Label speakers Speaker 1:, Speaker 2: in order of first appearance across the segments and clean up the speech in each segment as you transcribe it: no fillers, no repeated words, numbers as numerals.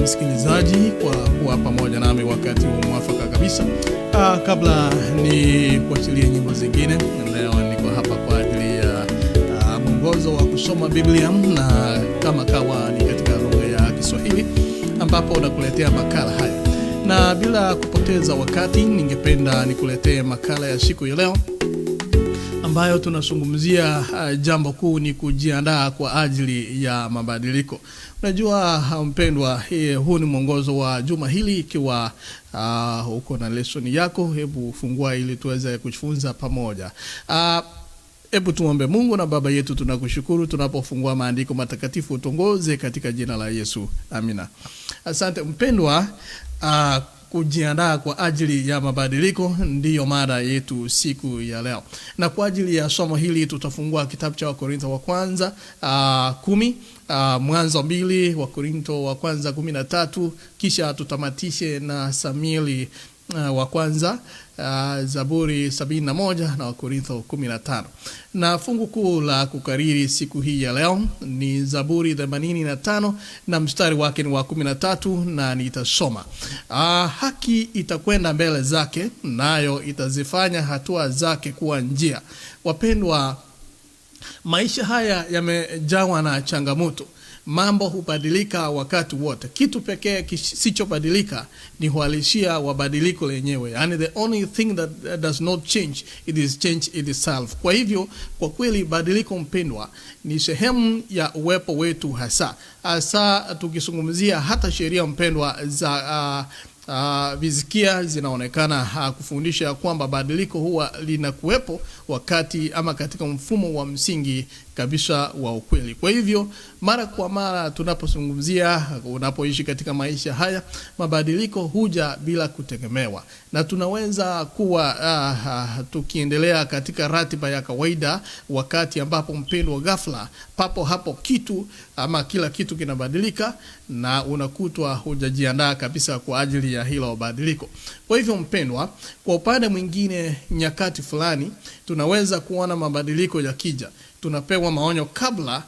Speaker 1: msikilizaji kwa kuwa pamoja nami wakati huu mwafaka kabisa. Kabla ni kuachilia nyimbo zingine, leo niko hapa kwa ajili ya mwongozo wa kusoma Biblia, na kama kawa ni katika lugha ya Kiswahili ambapo nakuletea makala haya. Na bila kupoteza wakati, ningependa nikuletee makala ya siku ya leo ambayo tunazungumzia jambo kuu ni kujiandaa kwa ajili ya mabadiliko. Unajua mpendwa, huu ni mwongozo wa juma hili. Ikiwa uko na lesson yako, hebu fungua ili tuweze kujifunza pamoja. Hebu tuombe. Mungu na Baba yetu, tunakushukuru tunapofungua maandiko matakatifu, utongoze katika jina la Yesu. Amina. Asante mpendwa. Kujiandaa kwa ajili ya mabadiliko ndiyo mada yetu siku ya leo. Na kwa ajili ya somo hili tutafungua kitabu cha Wakorintho wa kwanza 10, Mwanzo 2, Wakorintho wa kwanza 13, kisha tutamatishe na Samueli wa kwanza, Zaburi 71 na Wakorintho 15. Na fungu kuu la kukariri siku hii ya leo ni Zaburi 85 na mstari wake ni wa 13, na nitasoma. Haki itakwenda mbele zake, nayo itazifanya hatua zake kuwa njia. Wapendwa, maisha haya yamejawa na changamoto. Mambo hubadilika wakati wote. Kitu pekee kisichobadilika ni uhalisia wa badiliko lenyewe. And the only thing that does not change, it is change itself. Kwa hivyo, kwa kweli badiliko mpendwa ni sehemu ya uwepo wetu hasa tukizungumzia hata sheria mpendwa za vizikia zinaonekana kufundisha kwamba badiliko huwa linakuwepo wakati ama katika mfumo wa msingi kabisa wa ukweli. Kwa hivyo mara kwa mara tunapozungumzia, unapoishi katika maisha haya, mabadiliko huja bila kutegemewa, na tunaweza kuwa tukiendelea katika ratiba ya kawaida, wakati ambapo mpendwa ghafla papo hapo kitu ama kila kitu kinabadilika na unakutwa hujajiandaa kabisa kwa ajili ya hilo badiliko. Kwa hivyo mpendwa, kwa upande mwingine, nyakati fulani tunaweza kuona mabadiliko yakija. Tunapewa maonyo kabla,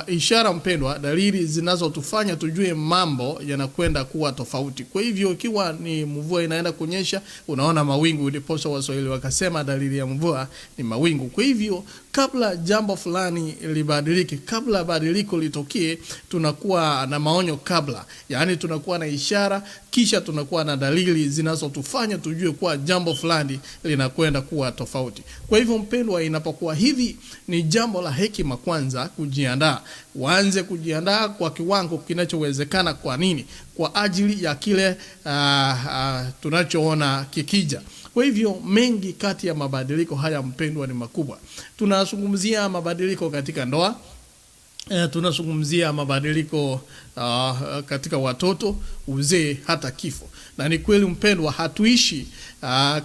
Speaker 1: ishara mpendwa, dalili zinazotufanya tujue mambo yanakwenda kuwa tofauti. Kwa hivyo ikiwa ni mvua inaenda kunyesha, unaona mawingu, ndipo Waswahili wakasema dalili ya mvua ni mawingu. Kwa hivyo kabla jambo fulani libadilike, kabla badiliko litokee, tunakuwa na maonyo kabla. Yaani tunakuwa na ishara, kisha tunakuwa na dalili zinazotufanya tujue kuwa jambo fulani linakwenda kuwa tofauti. Kwa hivyo mpendwa, inapokuwa hivi, ni jambo la hekima kwanza kujiandaa. Waanze kujiandaa kwa kiwango kinachowezekana. Kwa nini? Kwa ajili ya kile tunachoona kikija. Kwa hivyo mengi kati ya mabadiliko haya mpendwa ni makubwa. Tunazungumzia mabadiliko katika ndoa, tunazungumzia mabadiliko katika watoto, uzee, hata kifo. Na ni kweli mpendwa, hatuishi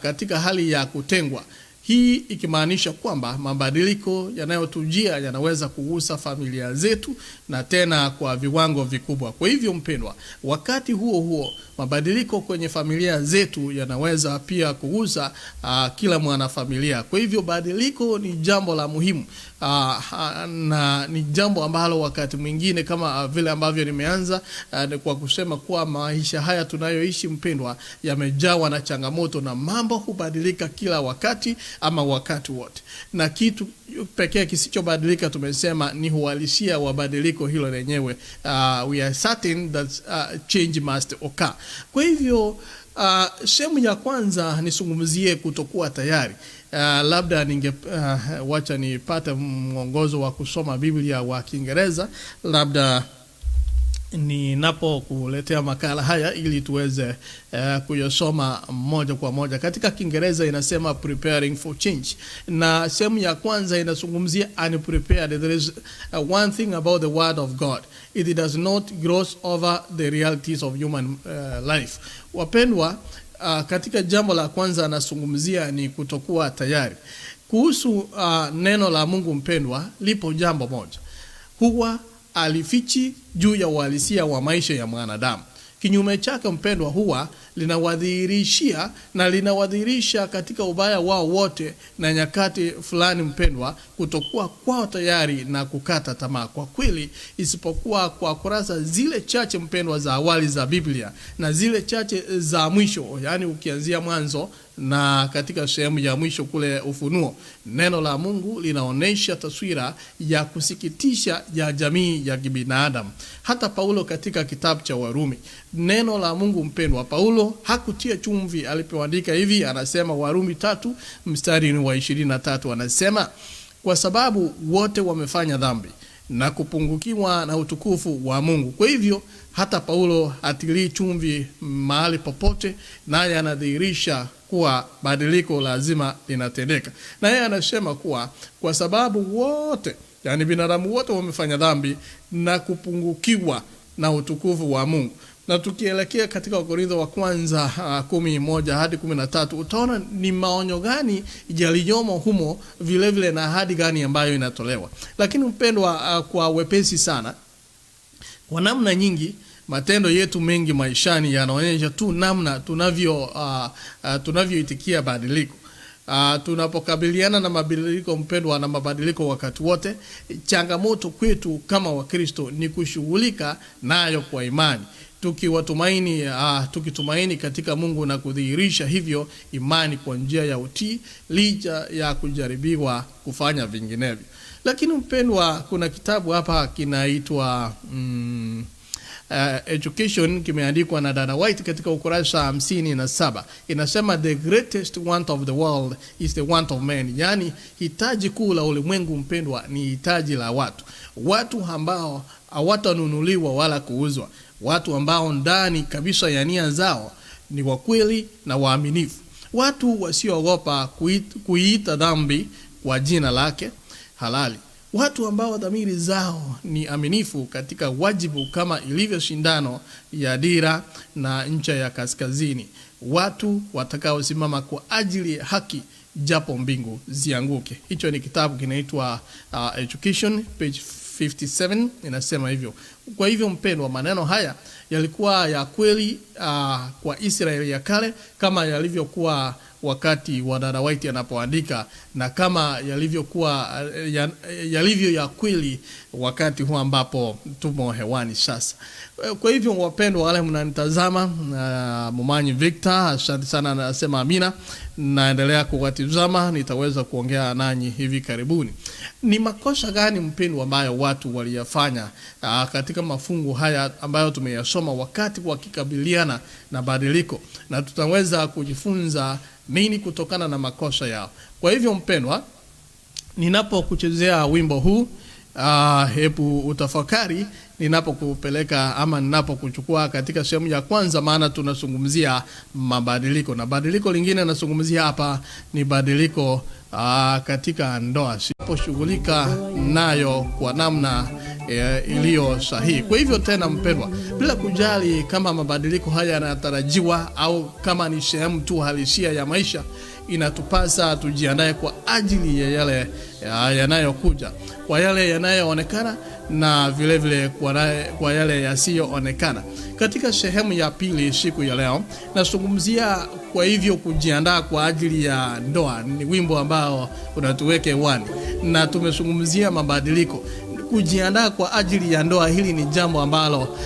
Speaker 1: katika hali ya kutengwa. Hii ikimaanisha kwamba mabadiliko yanayotujia yanaweza kugusa familia zetu, na tena kwa viwango vikubwa. Kwa hivyo mpendwa, wakati huo huo mabadiliko kwenye familia zetu yanaweza pia kugusa kila mwanafamilia. Kwa hivyo badiliko ni jambo la muhimu, na ni jambo ambalo wakati mwingine, kama vile ambavyo nimeanza kwa kusema kuwa maisha haya tunayoishi mpendwa yamejawa na changamoto, na mambo hubadilika kila wakati ama wakati wote. Na kitu pekee kisichobadilika tumesema ni uhalisia wa badiliko hilo lenyewe. We are certain that change must occur. Kwa hivyo sehemu ya kwanza nisungumzie kutokuwa tayari. Labda wacha nipate mwongozo wa kusoma Biblia wa Kiingereza, labda ninapokuletea makala haya ili tuweze kuyasoma moja kwa moja. Katika Kiingereza inasema preparing for change, na sehemu ya kwanza inazungumzia unprepared. There is one thing about the word of God, it does not gloss over the realities of human life. Wapendwa, katika jambo la kwanza anazungumzia ni kutokuwa tayari. Kuhusu neno la Mungu mpendwa, lipo jambo moja: huwa alifichi juu ya uhalisia wa maisha ya mwanadamu. Kinyume chake mpendwa, huwa linawadhihirishia na linawadhihirisha katika ubaya wao wote na nyakati fulani mpendwa, kutokuwa kwao tayari na kukata tamaa. Kwa kweli, isipokuwa kwa kurasa zile chache mpendwa za awali za Biblia na zile chache za mwisho, yani ukianzia Mwanzo na katika sehemu ya mwisho kule Ufunuo, neno la Mungu linaonesha taswira ya kusikitisha ya jamii ya kibinadamu. Hata Paulo katika kitabu cha Warumi, neno la Mungu mpendwa, Paulo hakutia chumvi alipoandika hivi. Anasema Warumi 3 mstari wa 23, anasema kwa sababu wote wamefanya dhambi na kupungukiwa na utukufu wa Mungu. Kwa hivyo hata Paulo hatilii chumvi mahali popote, naye anadhihirisha kuwa badiliko lazima linatendeka. Na yeye anasema kuwa kwa sababu wote, yani binadamu wote wamefanya dhambi na kupungukiwa na utukufu wa Mungu. Na tukielekea katika Wakorintho wa kwanza 11 hadi 13, utaona ni maonyo gani yaliyomo humo, vile vile na ahadi gani ambayo inatolewa. Lakini mpendwa, kwa wepesi sana, kwa namna nyingi matendo yetu mengi maishani yanaonyesha tu namna tunavyoitikia badiliko. Tunapokabiliana na mabadiliko mpendwa, na mabadiliko wakati wote, changamoto kwetu kama Wakristo ni kushughulika nayo kwa imani, tukitumaini katika Mungu na kudhihirisha hivyo imani kwa njia ya utii, licha ya kujaribiwa kufanya vinginevyo. Lakini mpendwa, kuna kitabu hapa kinaitwa Education, kimeandikwa na Dana White katika ukurasa 57. Inasema the greatest want of the world is the want of men. Yani hitaji kuu la ulimwengu mpendwa ni hitaji la watu ambao hawatanunuliwa wala kuuzwa, watu ambao ndani kabisa ya nia zao ni wakweli na waaminifu, watu wasioogopa kuiita dhambi kwa jina lake halali, watu ambao dhamiri zao ni aminifu katika wajibu kama ilivyo shindano ya dira na ncha ya kaskazini, watu watakaosimama kwa ajili ya haki japo mbingu zianguke. Hicho ni kitabu kinaitwa Education, page 57, inasema hivyo. Kwa hivyo mpendwa, maneno haya yalikuwa ya kweli kwa Israeli ya kale, kama yalivyokuwa wakati wa Dana White anapoandika, na kama yalivyo ya kweli wakati huu ambapo tumo hewani sasa. Kwa hivyo wapendwa wale mnanitazama, Mumanyi Victor, asante sana, nasema amina. Naendelea kuwatizama, nitaweza kuongea nanyi hivi karibuni. Ni makosa gani mpendwa ambayo watu waliyafanya katika mafungu haya ambayo tumeyasoma wakati wakikabiliana na badiliko, na tutaweza kujifunza nini kutokana na makosa yao. Kwa hivyo mpendwa, ninapokuchezea wimbo huu, hebu utafakari ninapokupeleka ama ninapokuchukua katika sehemu ya kwanza, maana tunazungumzia mabadiliko, na badiliko lingine nazungumzia hapa ni badiliko katika ndoa, siposhughulika nayo kwa namna iliyo sahihi. Kwa hivyo tena mpendwa, bila kujali kama mabadiliko haya yanatarajiwa au kama ni sehemu tu halisia ya maisha, inatupasa tujiandae kwa ajili ya yale yanayokuja, kwa yale yanayoonekana na vile vile kwa yale yasiyoonekana. Katika sehemu ya pili siku ya leo nazungumzia kwa hivyo kujiandaa kwa ajili ya ndoa. Ni wimbo ambao unatuweke hewani, na tumezungumzia mabadiliko. Kujiandaa kwa ajili ya ndoa, hili ni jambo ambalo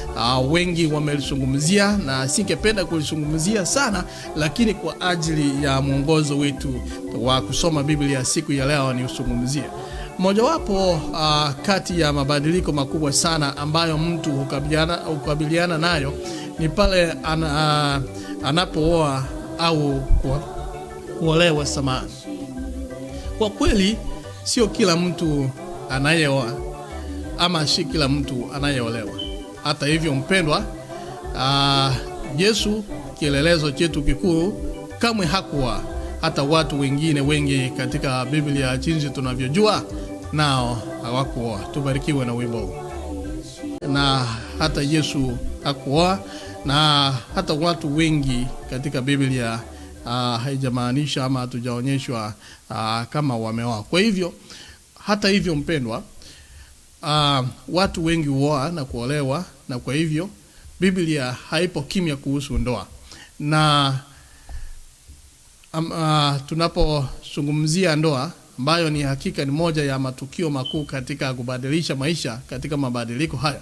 Speaker 1: wengi wamelizungumzia na singependa kulizungumzia sana, lakini kwa ajili ya mwongozo wetu wa kusoma Biblia siku ya leo ni usungumzie mojawapo kati ya mabadiliko makubwa sana ambayo mtu hukabiliana nayo ni pale anapooa au kuolewa samani. Kwa kweli sio kila mtu anayeoa ama si kila mtu anayeolewa. Hata hivyo mpendwa, Yesu kielelezo chetu kikuu kamwe hakuoa. Hata watu wengine wengi katika Biblia jinsi tunavyojua nao hawakuoa. Tubarikiwe na wimbo huu. Na hata Yesu hakuoa, na hata watu wengi katika Biblia haijamaanisha ama hatujaonyeshwa kama wameoa. Kwa hivyo hata hivyo mpendwa, watu wengi huoa na kuolewa, na kwa hivyo Biblia haipo kimya kuhusu ndoa. Na tunapozungumzia ndoa ambayo ni hakika ni moja ya matukio makuu katika kubadilisha maisha katika mabadiliko haya.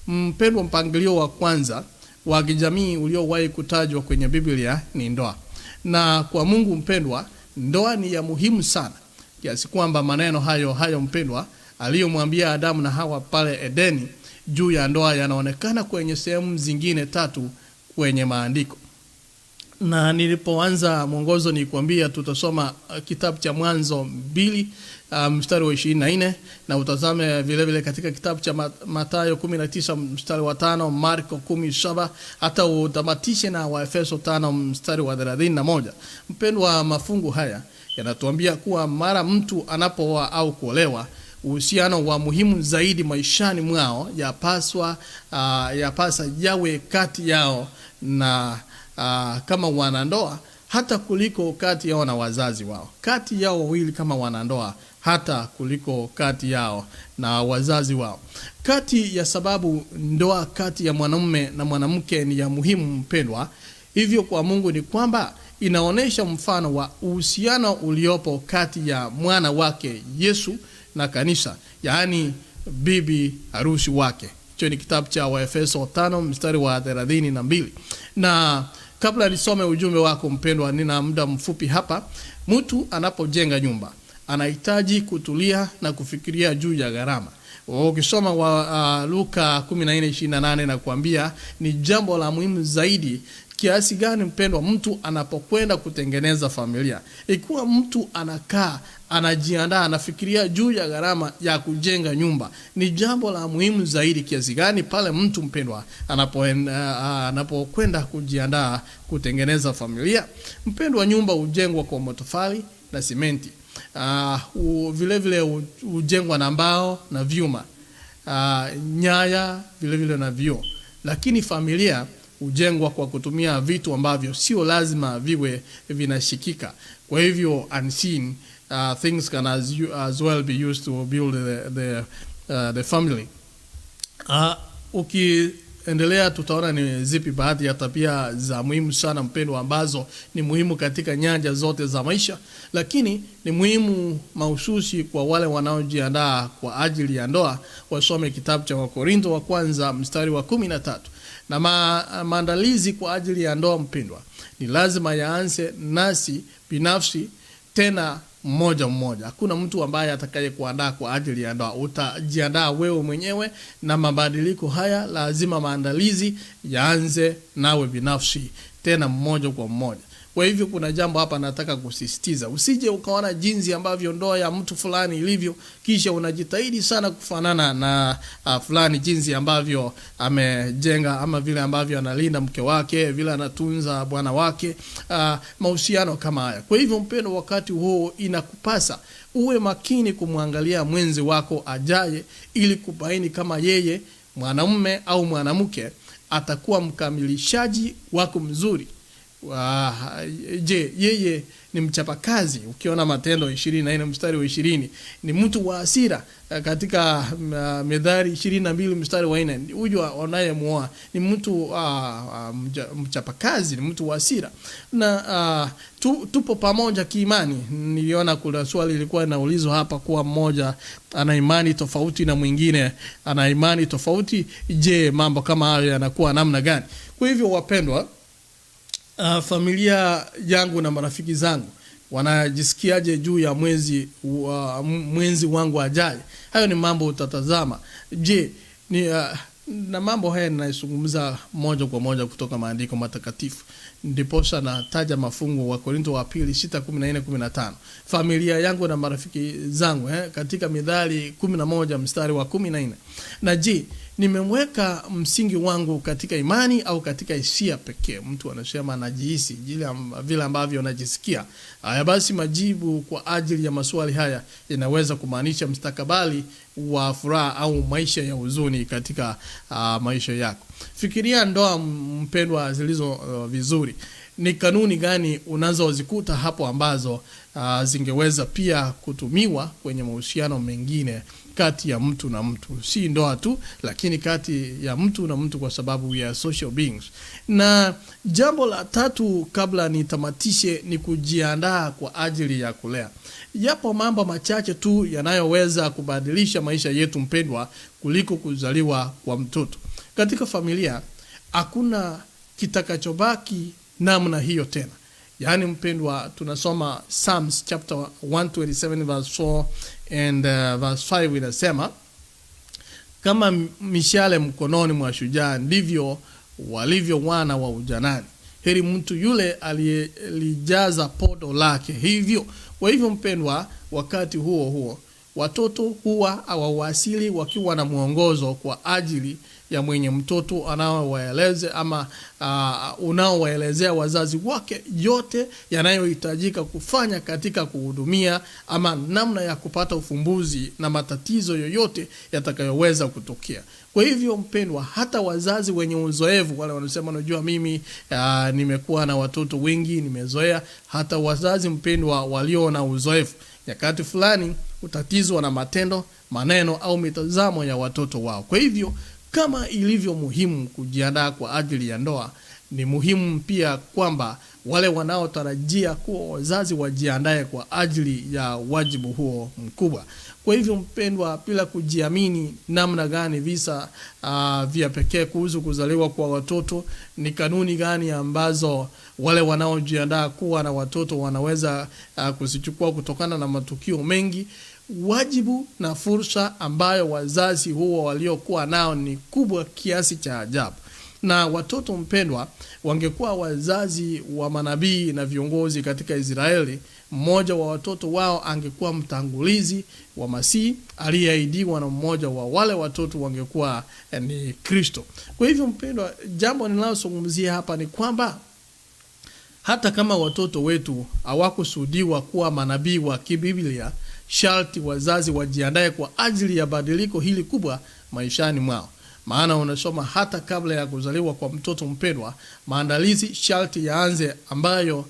Speaker 1: Mpendwa, mpangilio wa kwanza wa kijamii uliowahi kutajwa kwenye Biblia ni ndoa. Na kwa Mungu mpendwa, ndoa ni ya muhimu sana, kiasi kwamba maneno hayo mpendwa aliyomwambia Adamu na Hawa pale Edeni juu ya ndoa yanaonekana kwenye sehemu zingine 3 kwenye maandiko. Na nilipoanza mwongozo nilikwambia tutasoma kitabu cha Mwanzo 2 mstari wa 24, na utazame vile vile katika kitabu cha Mathayo 19 mstari wa 5, Marko 17, hata utamatishe na Waefeso 5 mstari wa 31. Mpendwa, mafungu haya yanatuambia kuwa mara mtu anapooa au kuolewa, uhusiano wa muhimu zaidi maishani mwao yapasa yawe kati yao na kama wanandoa, hata kuliko kati yao na wazazi wao. Kati yao wawili kama wanandoa, hata kuliko kati yao na wazazi wao. Kati ya sababu ndoa kati ya mwanamume na mwanamke ni ya muhimu mpendwa, hivyo kwa Mungu ni kwamba inaonesha mfano wa uhusiano uliopo kati ya mwana wake Yesu na kanisa, yaani bibi harusi wake. Hicho ni kitabu cha Waefeso 5 mstari wa 32. Na kabla nisome ujumbe wako mpendwa, nina muda mfupi hapa. Mtu anapojenga nyumba anahitaji kutulia na kufikiria juu ya gharama. Ukisoma Luka 14:28 na kuambia ni jambo la muhimu zaidi kiasi gani mpendwa mtu anapokwenda kutengeneza familia. Ikiwa mtu anakaa, anajiandaa, anafikiria juu ya gharama ya kujenga nyumba, ni jambo la muhimu zaidi kiasi gani pale mtu mpendwa anapokwenda kujiandaa kutengeneza familia. Mpendwa, nyumba hujengwa kwa matofali na simenti. Vile vile hujengwa na mbao na vyuma, nyaya vile vile na vioo. Lakini familia hujengwa kwa kutumia vitu ambavyo sio lazima viwe vinashikika. Kwa hivyo unseen things can as well be used to build the family. Ukiendelea tutaona ni zipi baadhi ya tabia za muhimu sana mpendwa, ambazo ni muhimu katika nyanja zote za maisha, lakini ni muhimu mahususi kwa wale wanaojiandaa kwa ajili ya ndoa. Wasome kitabu cha Wakorintho wa kwanza mstari wa 13. Na maandalizi kwa ajili ya ndoa mpendwa ni lazima yaanze nasi binafsi, tena mmoja mmoja. Hakuna mtu ambaye atakaye kuandaa kwa ajili ya ndoa, utajiandaa wewe mwenyewe. Na mabadiliko haya lazima maandalizi yaanze nawe binafsi, tena mmoja kwa mmoja. Kwa hivyo kuna jambo hapa nataka kusisitiza. Usije ukaona jinsi ambavyo ndoa ya mtu fulani ilivyo, kisha unajitahidi sana kufanana na fulani, jinsi ambavyo amejenga, ama vile ambavyo analinda mke wake, vile anatunza bwana wake, mahusiano kama haya. Kwa hivyo mpendo, wakati huo inakupasa uwe makini kumwangalia mwenzi wako ajaye, ili kubaini kama yeye mwanamume au mwanamke atakuwa mkamilishaji wako mzuri. Je, yeye ni mchapakazi? Ukiona Matendo 24 mstari wa 20, ni mtu wa hasira. Katika Methali 22 mstari wa 4, huyo anayemuoa ni mtu mchapakazi, ni mtu wa hasira. Na tupo pamoja kiimani. Niliona kuna swali lilikuwa linaulizwa hapa kuwa mmoja ana imani tofauti na mwingine ana imani tofauti. Je, mambo kama hayo yanakuwa namna gani? Kwa hivyo wapendwa, familia yangu na marafiki zangu wanajisikiaje juu ya mwenzi wangu ajaye? Hayo ni mambo utatazama. Je, na mambo haya ninayozungumza moja kwa moja kutoka maandiko matakatifu. Ndiposa nataja mafungu wa Korintho wa pili 6:14-15. Familia yangu na marafiki zangu katika Mithali 11 mstari wa 14. Na je, nimemweka msingi wangu katika imani au katika hisia pekee? Mtu anasema anajihisi vile ambavyo anajisikia. Haya basi, majibu kwa ajili ya maswali haya yanaweza kumaanisha mstakabali wa furaha au maisha ya huzuni katika maisha yako. Fikiria ndoa mpendwa zilizo vizuri. ni kanuni gani unazozikuta hapo ambazo zingeweza pia kutumiwa kwenye mahusiano mengine kati ya mtu na mtu, si ndoa tu, lakini kati ya mtu na mtu, kwa sababu ya social beings. Na jambo la tatu kabla nitamatishe ni kujiandaa kwa ajili ya kulea. Yapo mambo machache tu yanayoweza kubadilisha maisha yetu mpendwa kuliko kuzaliwa kwa mtoto. Katika familia hakuna kitakachobaki namna hiyo tena. Yaani mpendwa, tunasoma Psalms chapter 127 verse 4 and verse 5 inasema, kama mishale mkononi mwa shujaa ndivyo walivyo wana wa ujanani. Heri mtu yule aliyelijaza podo lake hivyo. Kwa hivyo mpendwa, wakati huo huo watoto huwa hawawasili wakiwa na mwongozo kwa ajili ya mwenye mtoto anaowaeleze ama unaowaelezea wazazi wake yote yanayohitajika kufanya katika kuhudumia ama namna ya kupata ufumbuzi na matatizo yoyote yatakayoweza kutokea. Kwa hivyo mpendwa, hata wazazi wenye uzoefu, wale wanasema unajua mimi nimekuwa na watoto wengi, nimezoea, hata wazazi mpendwa walio na uzoefu nyakati fulani utatizwa na matendo, maneno au mitazamo ya watoto wao. Kwa hivyo kama ilivyo muhimu kujiandaa kwa ajili ya ndoa, ni muhimu pia kwamba wale wanaotarajia kuwa wazazi wajiandae kwa ajili ya wajibu huo mkubwa. Kwa hivyo mpendwa, bila kujiamini namna gani visa vya pekee kuhusu kuzaliwa kwa watoto, ni kanuni gani ambazo wale wanaojiandaa kuwa na watoto wanaweza kuzichukua kutokana na matukio mengi, wajibu na fursa ambayo wazazi huo waliokuwa nao ni kubwa kiasi cha ajabu. Na watoto mpendwa, wangekuwa wazazi wa manabii na viongozi katika Israeli, mmoja wa watoto wao angekuwa mtangulizi wa Masihi aliyeahidiwa, na mmoja wa wale watoto wangekuwa ni Kristo. Kwa hivyo mpendwa, jambo ninalozungumzia hapa ni kwamba hata kama watoto wetu hawakusudiwa kuwa manabii wa kibibilia, sharti wazazi wajiandae kwa ajili ya badiliko hili kubwa maishani mwao. Maana unasoma hata kabla ya kuzaliwa kwa mtoto mpendwa, maandalizi sharti yaanze ambayo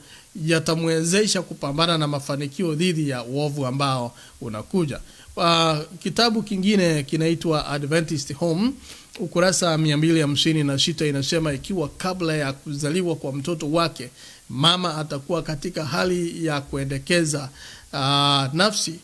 Speaker 1: yatamwezesha kupambana na mafanikio dhidi ya uovu ambao unakuja. Kitabu kingine kinaitwa Adventist Home, ukurasa 256 inasema, ikiwa kabla ya kuzaliwa kwa mtoto wake mama atakuwa katika hali ya kuendekeza nafsi,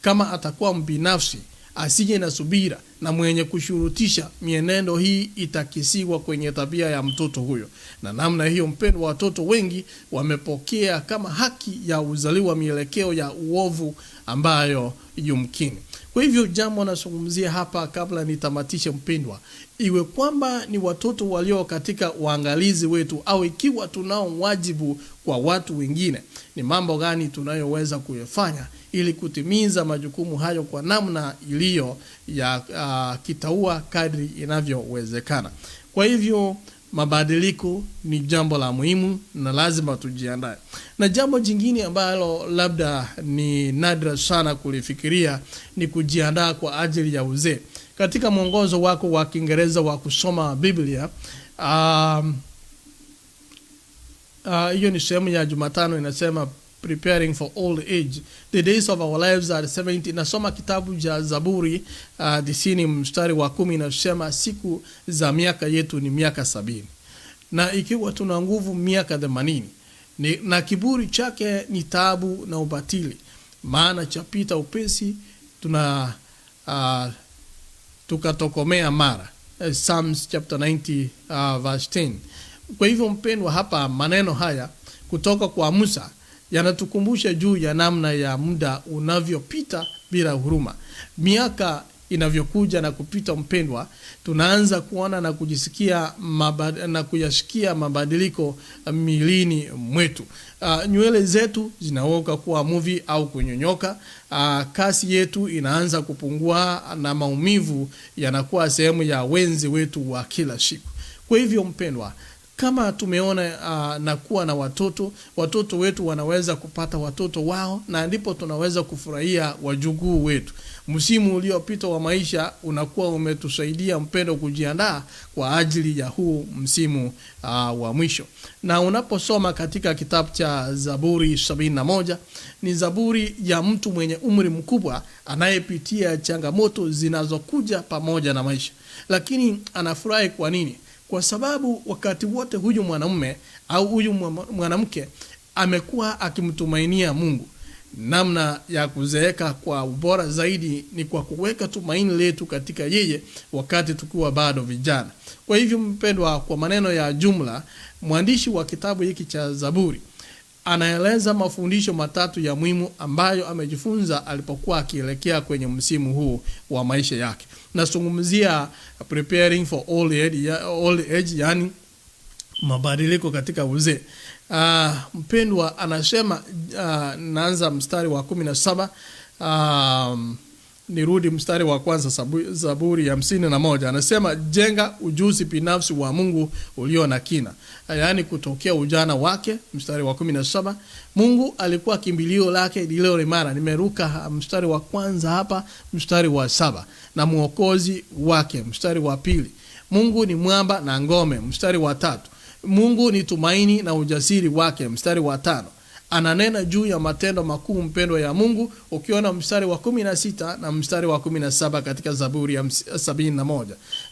Speaker 1: kama atakuwa mbinafsi, asije na subira na mwenye kushurutisha, mienendo hii itakisiwa kwenye tabia ya mtoto huyo. Na namna hiyo mpendwa, watoto wengi wamepokea kama haki ya uzaliwa mielekeo ya uovu ambayo yumkini. Kwa hivyo jambo nazungumzia hapa kabla nitamatishe mpendwa, iwe kwamba ni watoto walio katika uangalizi wetu au ikiwa tunao wajibu kwa watu wengine, ni mambo gani tunayoweza kuyafanya ili kutimiza majukumu hayo kwa namna iliyo ya kitaua kadri inavyowezekana. Kwa hivyo mabadiliko ni jambo la muhimu na lazima tujiandae. Na jambo jingine ambalo labda ni nadra sana kulifikiria ni kujiandaa kwa ajili ya uzee. Katika mwongozo wako wa Kiingereza wa kusoma Biblia, hiyo ni sehemu ya Jumatano inasema preparing for old age, the days of our lives are 70. Nasoma kitabu cha Zaburi 90 mstari wa 10 inasema siku za miaka yetu ni miaka 70. Na ikiwa tuna nguvu miaka 80, na kiburi chake ni taabu na ubatili, maana chapita upesi tukatokomea mara. Psalms chapter 90 verse 10. Kwa hivyo mpendwa, hapa maneno haya kutoka kwa Musa yanatukumbusha juu ya namna ya muda unavyopita bila huruma. Miaka inavyokuja na kupita mpendwa, tunaanza kuona na kujisikia na kuyasikia mabadiliko milini mwetu. Nywele zetu zinaoka kuwa movie au kunyonyoka. Kasi yetu inaanza kupungua na maumivu yanakuwa sehemu ya wenzi wetu wa kila siku. Kwa hivyo mpendwa, kama tumeona na kuwa na watoto wetu wanaweza kupata watoto wao, na ndipo tunaweza kufurahia wajukuu wetu. Msimu uliopita wa maisha unakuwa umetusaidia mpendo kujiandaa kwa ajili ya huu msimu wa mwisho. Na unaposoma katika kitabu cha Zaburi 71, ni zaburi ya mtu mwenye umri mkubwa anayepitia changamoto zinazokuja pamoja na maisha. Lakini anafurahi kwa nini? Kwa sababu wakati wote huyu mwanamume au huyu mwanamke amekuwa akimtumainia Mungu. Namna ya kuzeeka kwa ubora zaidi ni kwa kuweka tumaini letu katika yeye wakati tukiwa bado vijana. Kwa hivyo mpendwa, kwa maneno ya jumla, mwandishi wa kitabu hiki cha Zaburi anaeleza mafundisho matatu ya muhimu ambayo amejifunza alipokuwa akielekea kwenye msimu huu wa maisha yake. Nazungumzia preparing for old age, yani mabadiliko katika uzee. Mpendwa anasema, naanza mstari wa 17, nirudi mstari wa kwanza, Zaburi ya 51. Anasema, jenga ujuzi binafsi wa Mungu ulio na kina. Yaani kutokea ujana wake, mstari wa 17. Mungu alikuwa kimbilio lake lililo imara. Nimeruka mstari wa kwanza hapa, mstari wa 7. Na mwokozi wake, mstari wa 2. Mungu ni mwamba na ngome, mstari wa 3. Mungu ni tumaini na ujasiri wake, mstari wa 5. Ananena juu ya matendo makuu mpendwa ya Mungu, ukiona mstari wa 16 na mstari wa 17 katika Zaburi ya 71.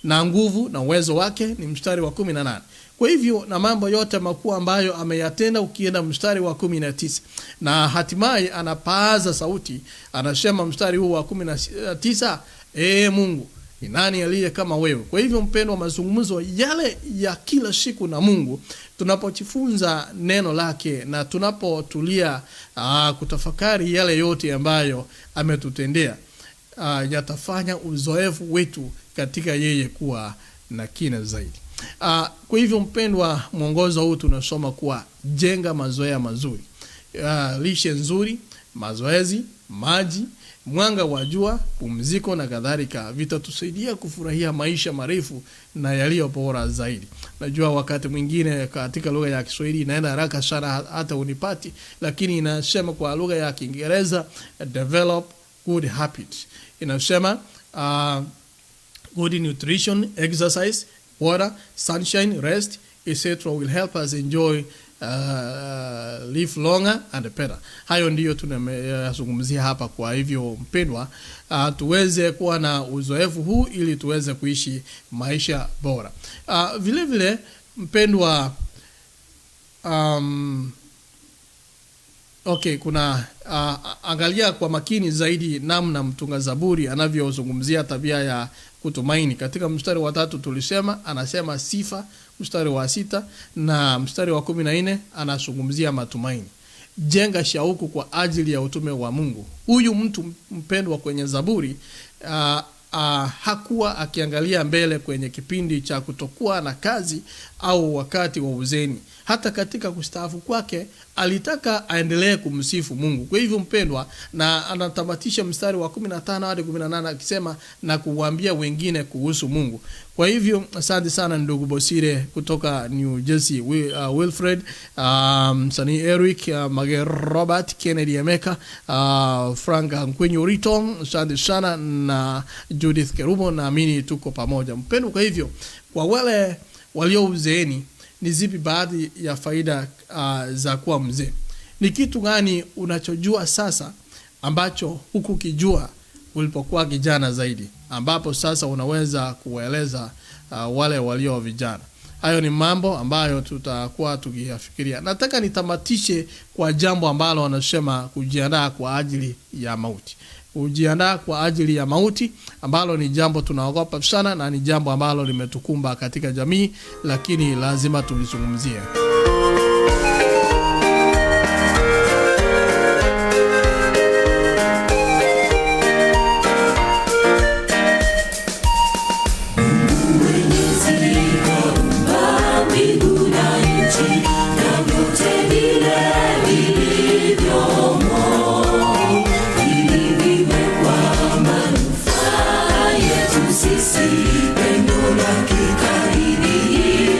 Speaker 1: Na nguvu na uwezo wake ni mstari wa 18. Kwa hivyo na mambo yote makuu ambayo ameyatenda ukienda mstari wa 19. Na hatimaye anapaaza sauti, anasema mstari huu wa 19, Mungu, ni nani aliye kama wewe? Kwa hivyo mpendwa, mazungumzo yale ya kila siku na Mungu, tunapojifunza neno lake na tunapotulia kutafakari yale yote ambayo ametutendea, yatafanya uzoefu wetu katika yeye kuwa na kina zaidi. Kwa hivyo mpendwa, mwongozo huu tunasoma kuwa jenga mazoea mazuri, lishe nzuri, mazoezi, maji, mwanga wa jua, pumziko na kadhalika, vitatusaidia kufurahia maisha marefu na yaliyo bora zaidi. Najua wakati mwingine katika lugha ya Kiswahili inaenda haraka sana hata unipati, lakini inasema kwa lugha ya Kiingereza develop good habits. Inasema good nutrition, exercise, water, sunshine, rest, etc. will help us enjoy live longer and better. Hayo ndiyo tunazungumzia hapa. Kwa hivyo mpendwa, tuweze kuwa na uzoefu huu ili tuweze kuishi maisha bora. Vile vile mpendwa, kuna angalia kwa makini zaidi namna mtunga Zaburi anavyozungumzia tabia ya kutumaini. Katika mstari wa 3 tulisema anasema sifa, mstari wa 6 na mstari wa 14 anazungumzia matumaini. Jenga shauku kwa ajili ya utume wa Mungu. Huyu mtu mpendwa kwenye Zaburi hakuwa akiangalia mbele kwenye kipindi cha kutokuwa na kazi au wakati wa uzeni. Hata katika kustaafu kwake alitaka aendelee kumsifu Mungu. Kwa hivyo mpendwa, na anatamatisha mstari wa 15 hadi 18 akisema na kuwaambia wengine kuhusu Mungu. Kwa hivyo asante sana ndugu Bosire kutoka New Jersey, Wilfred, Sani Eric, Mage Robert, Kennedy Emeka, Frank Nkwenyo Rito, asante sana, na Judith Kerubo, naamini tuko pamoja mpendwa. Kwa hivyo kwa wale walio uzeeni, ni zipi baadhi ya faida za kuwa mzee? Ni kitu gani unachojua sasa ambacho hukukijua ulipokuwa kijana zaidi, ambapo sasa unaweza kueleza wale walio vijana? Hayo ni mambo ambayo tutakuwa tukiyafikiria. Nataka nitamatishe kwa jambo ambalo wanasema kujiandaa kwa ajili ya mauti. Kujiandaa kwa ajili ya mauti, ambalo ni jambo tunaogopa sana na ni jambo ambalo limetukumba katika jamii, lakini lazima tulizungumzie.
Speaker 2: Sisi pendo lake karibisho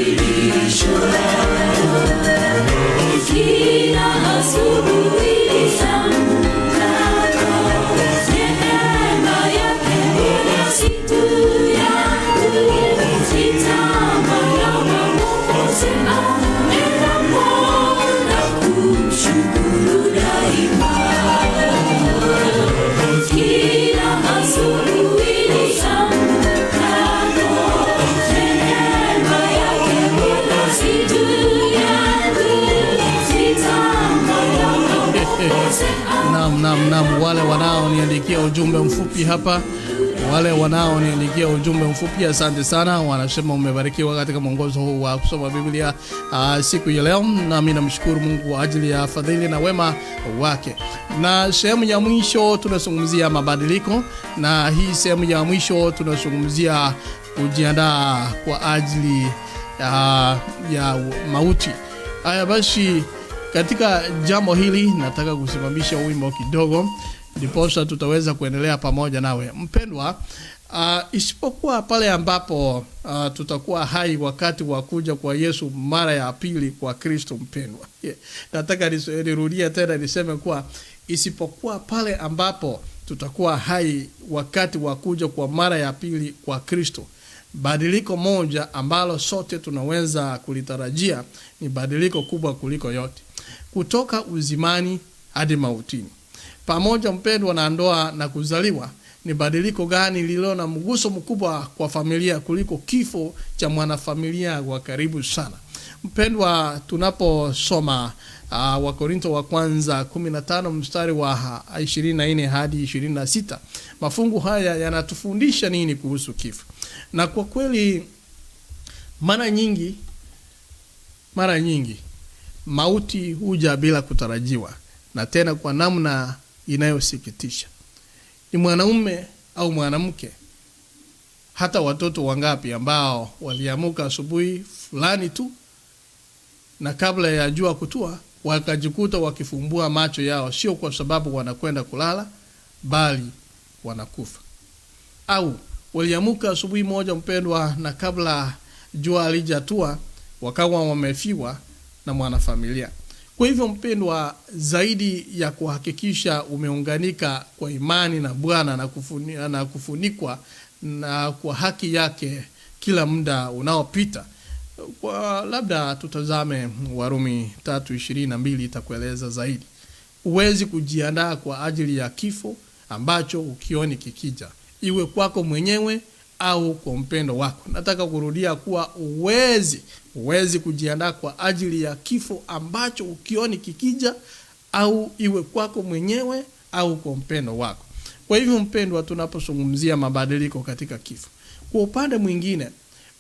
Speaker 1: Naam, wale wanaoniandikia ujumbe mfupi hapa, asante sana. Wanasema umebarikiwa katika mwongozo huu wa kusoma Biblia siku ya leo, na mimi namshukuru Mungu kwa ajili ya fadhili na wema wake. Na sehemu ya mwisho tunazungumzia mabadiliko, na hii sehemu ya mwisho tunazungumzia kujiandaa kwa ajili ya mauti. Haya basi, katika jambo hili nataka kusimamisha wimbo kidogo, ndiposa tutaweza kuendelea pamoja nawe mpendwa. Isipokuwa pale ambapo tutakuwa hai wakati wa kuja kwa Yesu mara ya pili kwa Kristo mpendwa. Nataka nirudie tena niseme kuwa isipokuwa pale ambapo tutakuwa hai wakati wa kuja kwa mara ya pili kwa Kristo, badiliko moja ambalo sote tunaweza kulitarajia ni badiliko kubwa kuliko yote, kutoka uzimani hadi mautini. Pamoja mpendwa na ndoa na kuzaliwa, ni badiliko gani lililo na mguso mkubwa kwa familia kuliko kifo cha mwanafamilia wa karibu sana? Mpendwa, tunaposoma Wakorintho wa kwanza 15 mstari wa 24 hadi 26, mafungu haya yanatufundisha nini kuhusu kifo? Na kwa kweli mara nyingi mauti huja bila kutarajiwa, na tena kwa namna inayosikitisha. Ni mwanaume au mwanamke, hata watoto wangapi ambao waliamuka asubuhi fulani tu, na kabla ya jua kutua wakajikuta wakifumbua macho yao, sio kwa sababu wanakwenda kulala, bali wanakufa. Au waliamuka asubuhi moja mpendwa, na kabla jua halijatua wakawa wamefiwa na mwanafamilia. Kwa hivyo mpendwa, zaidi ya kuhakikisha umeunganika kwa imani na Bwana na kufunikwa na kwa haki yake kila muda unaopita, kwa labda tutazame Warumi 3:22 itakueleza zaidi. Uwezi kujiandaa kwa ajili ya kifo ambacho ukioni kikija, iwe kwako mwenyewe au kwa mpendo wako. Nataka kurudia kuwa uwezi kujiandaa kwa ajili ya kifo ambacho ukioni kikija, au iwe kwako mwenyewe au kwa mpendo wako. Kwa hivyo mpendwa, tunapozungumzia mabadiliko katika kifo, kwa upande mwingine,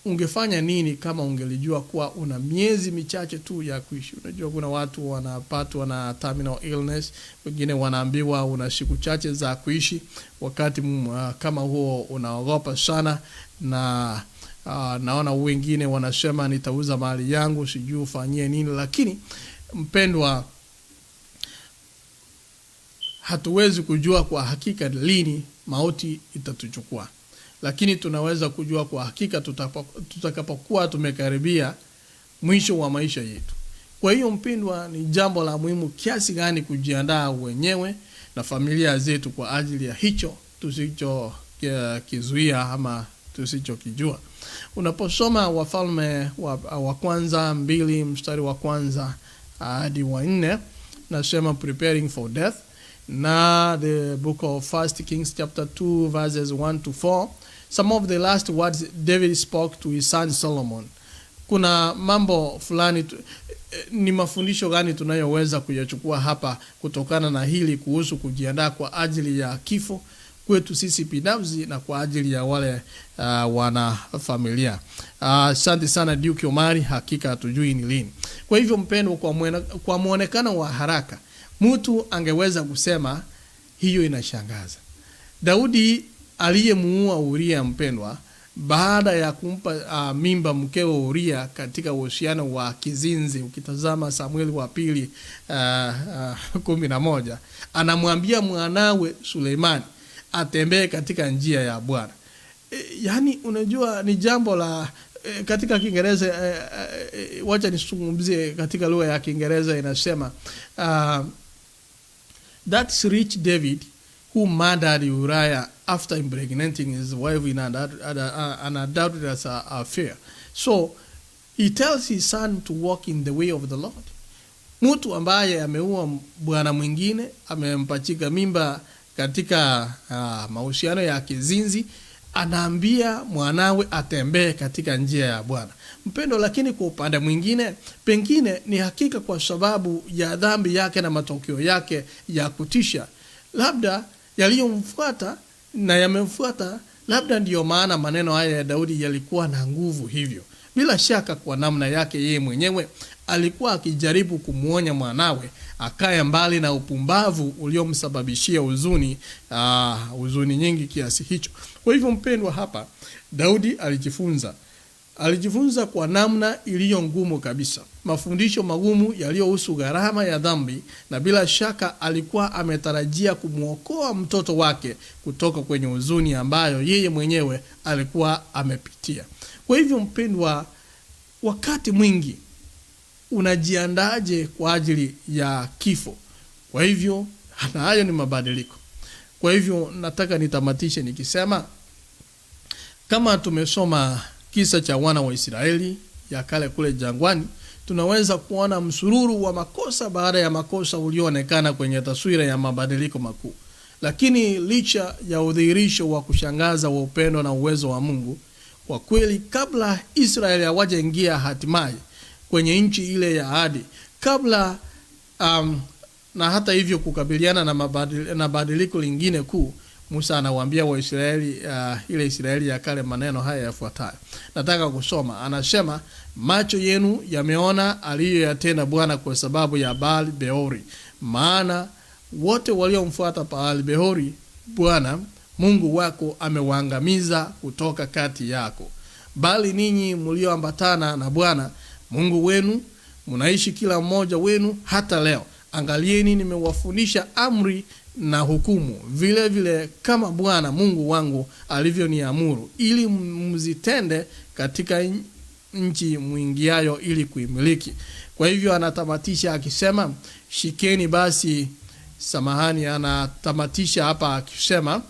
Speaker 1: ungefanya nini kama ungelijua kuwa una miezi michache tu ya kuishi? Unajua kuna watu wanapatwa na terminal illness, wengine wanaambiwa una siku chache za kuishi. Wakati kama huo unaogopa sana, na naona wengine wanasema nitauza mali yangu, sijui ufanyie nini. Lakini mpendwa, hatuwezi kujua kwa hakika lini mauti itatuchukua, lakini tunaweza kujua kwa hakika tutakapokuwa tumekaribia mwisho wa maisha yetu. Kwa hiyo mpendwa, ni jambo la muhimu kiasi gani kujiandaa wenyewe na familia zetu kwa ajili ya hicho tusicho kizuia ama tusichokijua. Unaposoma Wafalme wa kwanza 2 mstari wa kwanza hadi wa 4, nasema preparing for death, na the book of 1 Kings chapter 2 verses 1 to 4, some of the last words David spoke to his son Solomon. Kuna mambo fulani ni mafundisho gani tunayoweza kuyachukua hapa kutokana na hili kuhusu kujiandaa kwa ajili ya kifo kwetu sisi binafsi na kwa ajili ya wale wana familia. Asante sana Duke Omari, hakika hatujui ni lini. Kwa hivyo mpendwa, kwa muonekano wa haraka mtu angeweza kusema hiyo inashangaza. Daudi aliyemuua Uria mpendwa, baada ya kumpa mimba mkewe Uria katika uhusiano wa kizinzi, ukitazama Samueli wa pili 11, anamwambia mwanawe Suleimani atembee katika njia ya Bwana. Yani unajua ni jambo la katika Kiingereza, wacha nisungumzie katika lugha ya Kiingereza, inasema that's rich David who murdered Uriah after impregnating his wife in an adulterous affair. So he tells his son to walk in the way of the Lord. Mtu ambaye ameua bwana mwingine, amempachika mimba katika mahusiano ya kizinzi, anaambia mwanawe atembee katika njia ya Bwana. Mpendo, lakini kwa upande mwingine pengine ni hakika kwa sababu ya dhambi yake na matokeo yake ya kutisha, labda yaliyomfuata na yamemfuata, labda ndiyo maana maneno haya ya Daudi yalikuwa na nguvu hivyo. Bila shaka kwa namna yake yeye mwenyewe alikuwa akijaribu kumuonya mwanawe akae mbali na upumbavu uliomsababishia huzuni nyingi kiasi hicho. Kwa hivyo mpendwa, hapa Daudi alijifunza kwa namna iliyo ngumu kabisa, mafundisho magumu yaliyohusu gharama ya dhambi, na bila shaka alikuwa ametarajia kumuokoa mtoto wake kutoka kwenye huzuni ambayo yeye mwenyewe alikuwa amepitia. Kwa hivyo mpendwa, wakati mwingi unajiandaje kwa ajili ya kifo? Kwa hivyo hayo ni mabadiliko. Kwa hivyo nataka nitamatishe nikisema, kama tumesoma kisa cha wana wa Israeli ya kale kule jangwani, tunaweza kuona msururu wa makosa baada ya makosa ulioonekana kwenye taswira ya mabadiliko makuu. Lakini licha ya udhihirisho wa kushangaza wa upendo na uwezo wa Mungu, kwa kweli kabla Israeli hawajaingia hatimaye kwenye nchi ile ya ahadi, kabla na hata hivyo kukabiliana na badiliko lingine kuu, Musa anawaambia Waisraeli, ile Israeli ya kale maneno haya yafuatayo. Nataka kusoma. Anasema, macho yenu yameona aliyoyatenda Bwana kwa sababu ya Baal Beori. Maana wote waliomfuata Baal Beori Bwana Mungu wako amewaangamiza kutoka kati yako. Bali ninyi mlioambatana na Bwana Mungu wenu mnaishi kila mmoja wenu hata leo. Angalieni, nimewafundisha amri na hukumu vile vile kama Bwana Mungu wangu alivyoniamuru, ili mzitende katika nchi mwingiayo ili kuimiliki. Kwa hivyo anatamatisha akisema, shikeni basi, anatamatisha hapa akisema,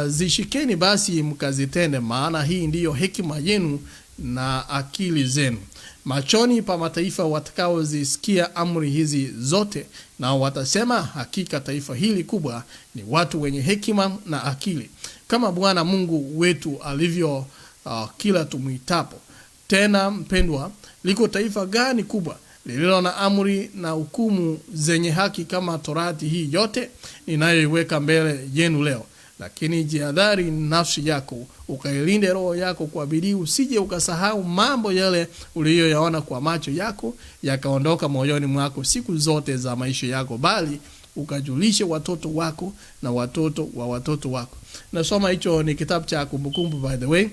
Speaker 1: zishikeni basi mkazitende, maana hii ndiyo hekima yenu na akili zenu machoni pa mataifa watakaozisikia amri hizi zote, na watasema, hakika taifa hili kubwa ni watu wenye hekima na akili, kama Bwana Mungu wetu alivyo kila tumuitapo. Tena mpendwa, liko taifa gani kubwa lililo na amri na hukumu zenye haki kama Torati hii yote ninayoiweka mbele yenu leo? Lakini jihadhari nafsi yako, ukailinde roho yako kwa bidii, usije ukasahau mambo yale uliyoyaona kwa macho yako yakaondoka moyoni mwako siku zote za maisha yako, bali ukajulishe watoto wako na watoto wa watoto wako. Nasoma hicho ni kitabu cha Kumbukumbu, by the way,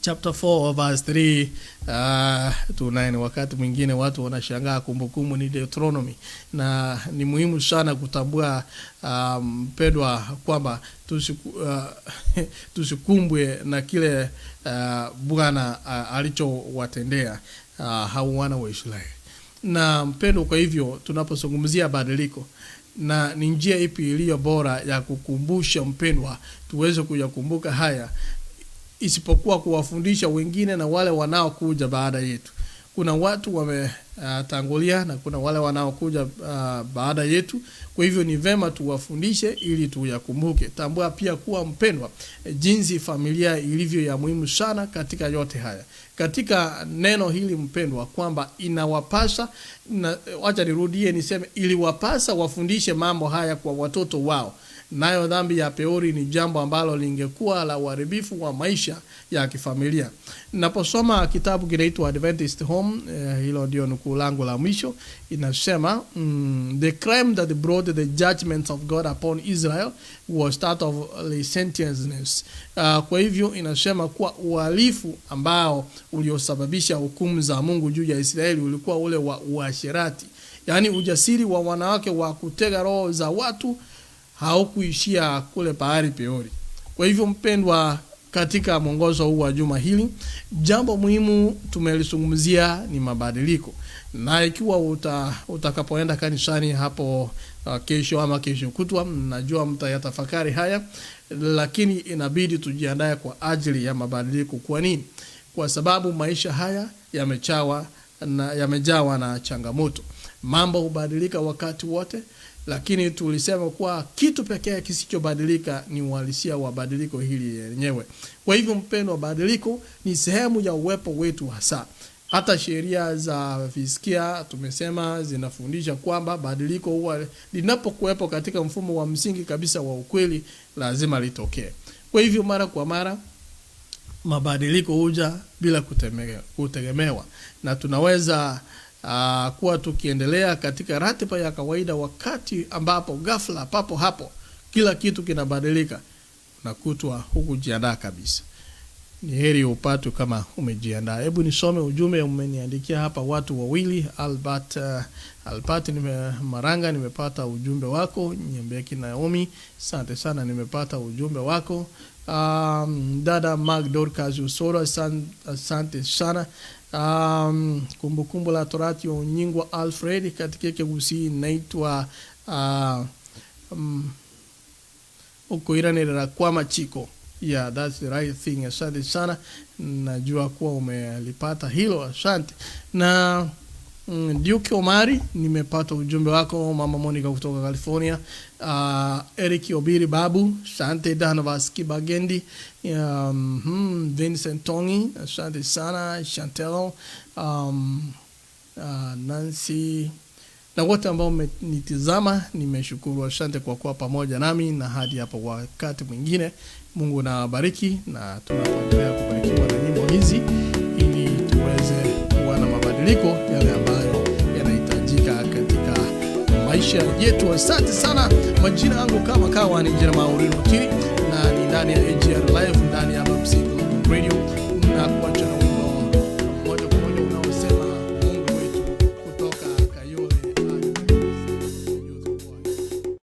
Speaker 1: chapter 4 verse 3 to 9. Wakati mwingine watu wanashangaa Kumbukumbu ni Deuteronomy, na ni muhimu sana kutambua mpendwa kwamba tusikumbwe na kile Bwana alichowatendea hao wana wa Israeli. Na mpendwa, kwa hivyo tunapozungumzia badiliko, na ni njia ipi iliyo bora ya kukumbusha mpendwa tuweze kuyakumbuka haya isipokuwa kuwafundisha wengine na wale wanaokuja baada yetu? Kuna watu wametangulia na kuna wale wanaokuja baada yetu. Kwa hivyo ni vema tuwafundishe ili tuyakumbuke. Tambua pia kuwa mpendwa, jinsi familia ilivyo ya muhimu sana katika yote haya. Katika neno hili mpendwa, kwamba inawapasa, wacha nirudie niseme, iliwapasa wafundishe mambo haya kwa watoto wao. Nayo dhambi ya Peori ni jambo ambalo lingekuwa la uharibifu wa maisha ya kifamilia. Naposoma kitabu kinaitwa Adventist Home, hilo ndio nukuu langu la mwisho, inasema, the crime that brought the judgments of God upon Israel was that of licentiousness. Kwa hivyo inasema kuwa uhalifu ambao uliosababisha hukumu za Mungu juu ya Israeli ulikuwa ule wa uasherati, yani ujasiri wa wanawake wa kutega roho za watu haukuishia kule Baal Peori. Kwa hivyo mpendwa, katika mwongozo huu wa juma hili, jambo muhimu tumelizungumzia ni mabadiliko. Na ikiwa utakapoenda kanisani hapo kesho ama kesho kutwa, najua mtayatafakari haya, lakini inabidi tujiandae kwa ajili ya mabadiliko. Kwa nini? Kwa sababu maisha haya yamejawa na changamoto. Mambo hubadilika wakati wote, lakini tulisema kuwa kitu pekee kisichobadilika ni uhalisia wa badiliko hili yenyewe. Kwa hivyo mpendwa, badiliko ni sehemu ya uwepo wetu hasa. Hata sheria za fizikia tumesema zinafundisha kwamba badiliko huwa linapokuwepo katika mfumo wa msingi kabisa wa ukweli lazima litokee. Kwa hivyo mara kwa mara mabadiliko huja bila kutegemewa, na tunaweza kuwa tukiendelea katika ratiba ya kawaida, wakati ambapo ghafla papo hapo kila kitu kinabadilika na kutwa hukujiandaa kabisa. Ni heri upate kama umejiandaa. Hebu nisome ujumbe umeniandikia hapa watu wawili. Albert Maranga, nimepata ujumbe wako. Nyembeki Naomi, asante sana, nimepata ujumbe wako. Dada Magdorcas Usoro, asante sana. Kumbukumbu la Torati Onyingwa Alfred katika Kegusi naitwa Ukoiranira kwa machiko. Yeah, that's the right thing. Asante sana. Najua kuwa umelipata hilo. Asante. Na Duke Omari, nimepata ujumbe wako. Mama Monica kutoka California. Eric Obiri Babu, asante. Danvas Kibagendi, Vincent Tongi, asante sana. Chantel, Nancy, na wote ambao mmenitazama nimeshukuru. Asante kwa kuwa pamoja nami, na hadi hapo wakati mwingine. Mungu na bariki, na tunapoendelea kubarikiwa na nyimbo hizi ili tuweze kuwa na mabadiliko yale ambayo yanahitajika katika maisha yetu. Asante sana. Majina yangu kama kawa ni Jeremiah Urino Kiri, na ni ndani ya AGR Live, ndani ya